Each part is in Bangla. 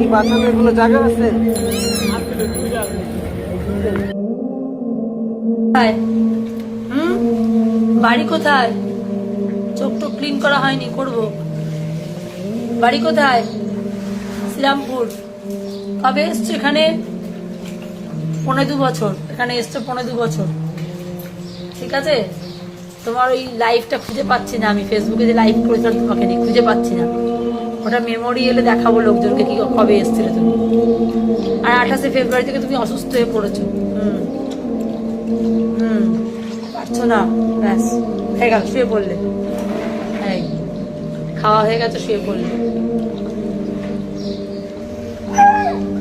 কি বাচ্চাদের কোনো জায়গা আছে? বাড়ি কোথায়? চোখ তো ক্লিন করা হয়নি, করবো। বাড়ি কোথায়? শ্রীরামপুর। কবে এসছো এখানে? 2.5 বছর এখানে এসছো, 2.5 বছর। ঠিক আছে, তোমার ওই লাইফটা খুঁজে পাচ্ছি না আমি। ফেসবুকে যে লাইভ করেছিলাম তোমাকে নিয়ে, খুঁজে পাচ্ছি না ওটা। মেমোরি এলে দেখাবো লোকজনকে কি কবে এসছিলে তুমি। আর 28শে ফেব্রুয়ারি থেকে তুমি অসুস্থ হয়ে পড়েছো। পারছো না, ব্যাস হয়ে গেল, শুয়ে পড়লে। এই খাওয়া হয়ে গেছে, শুয়ে পড়লে।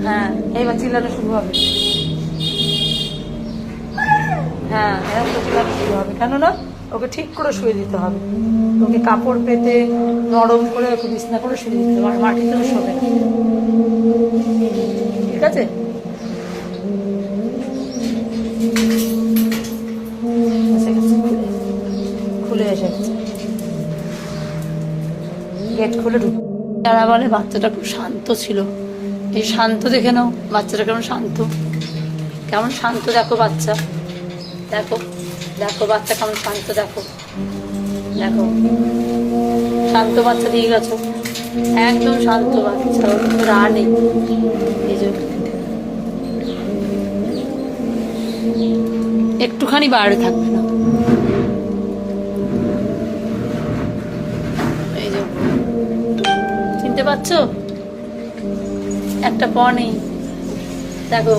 হ্যাঁ, এইবার চিল্লানো শুরু হবে। হ্যাঁ, এরকম তো চিল্লানো শুরু হবে। কেন না, ওকে ঠিক করে শুয়ে দিতে হবে। ওকে কাপড় পেতে নরম করে ওকে বিছনা করে শুয়ে দিতে হবে। মাটিতেও শোবে না, ঠিক আছে? খুলে এসেছে, গেট খুলে ঢুকে। তারা বলে বাচ্চাটা খুব শান্ত ছিল। এই শান্ত দেখে নাও, বাচ্চাটা কেমন শান্ত, কেমন শান্ত। দেখো বাচ্চা, দেখো দেখো বাচ্চা কেমন শান্ত। দেখো দেখো, শান্ত বাচ্চা দিয়ে গেছো, একদম শান্ত বাচ্চা। ওর কিন্তু রা নেই। এই যে একটুখানি বাইরে থাকবে না। এই যে চিনতে পারছো, একটা প নেই। দেখো,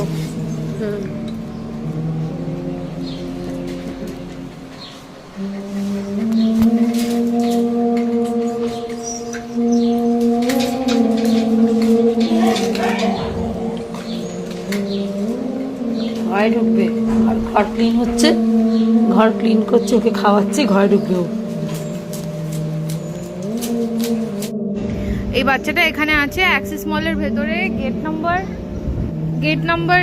ঘরে ঢুকবে। আর ঘর ক্লিন হচ্ছে, ঘর ক্লিন করছে, ওকে খাওয়াচ্ছে, ঘরে ঢুকবেও। এই বাচ্চাটা এখানে আছে অ্যাক্সিস মলের ভেতরে, গেট নাম্বার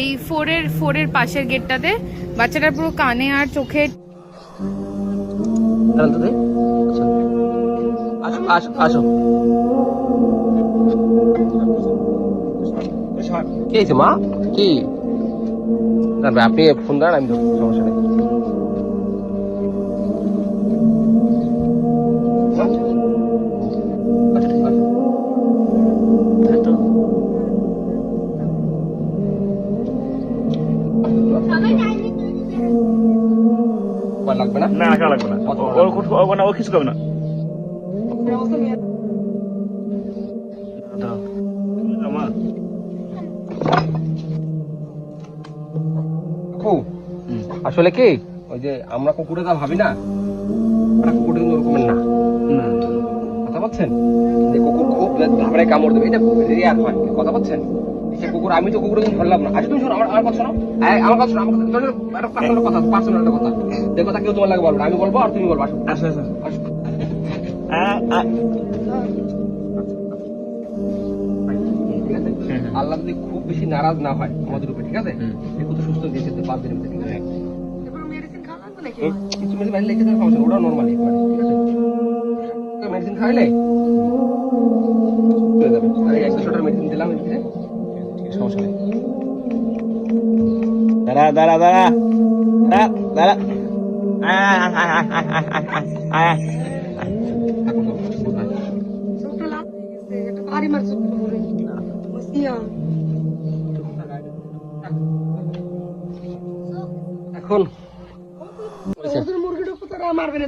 এই 4 এর পাশের গেটটাতে। বাচ্চাটার পুরো কানে আর চোখে। আসো কি হয়েছে মা? কি আপনি ফোন দেন, আমি সমস্যা নেই। লাগবে না, না আসা লাগবে না, ও কিছু করবে না। আসলে কি, ওই যে আমরা কুকুরে যা ভাবি না, কুকুর কিন্তু ওরকমের না। কথা বলছেন, যে কুকুর খুব ধামড়ে কামড় দেবে, এটা রেয়ার হয়। কথা বলছেন, সে কুকুর, আমি তো কুকুরে কিন্তু ধরলাম না। আজ তুমি শোনো, আমার কথা শোনো, আমার কথা শোনো, আমার কথা, পার্সোনাল একটা কথা। যে কথা কেউ তোমার লাগে বলবো না, আমি বলবো আর তুমি বলবো। আসো আসো আসো। ঠিক আছে, আল্লাহ যদি খুব বেশি নারাজ না হয় আমাদের উপরে, ঠিক আছে, একটু তো সুস্থ দিয়ে যেতে 5 দিনের মধ্যে। কিছু মেডিসিন বাইরে লিখে দেওয়ার সমস্যা, ওটাও নর্মালি, ঠিক আছে? মেডিসিন খাইলে চলে যাবে। আমি 100টার মেডিসিন দিলাম, সমস্যা নেই। দাঁড়া দাঁড়া দাঁড়া দাঁড়া, এখন মুরগিটা মারবে না।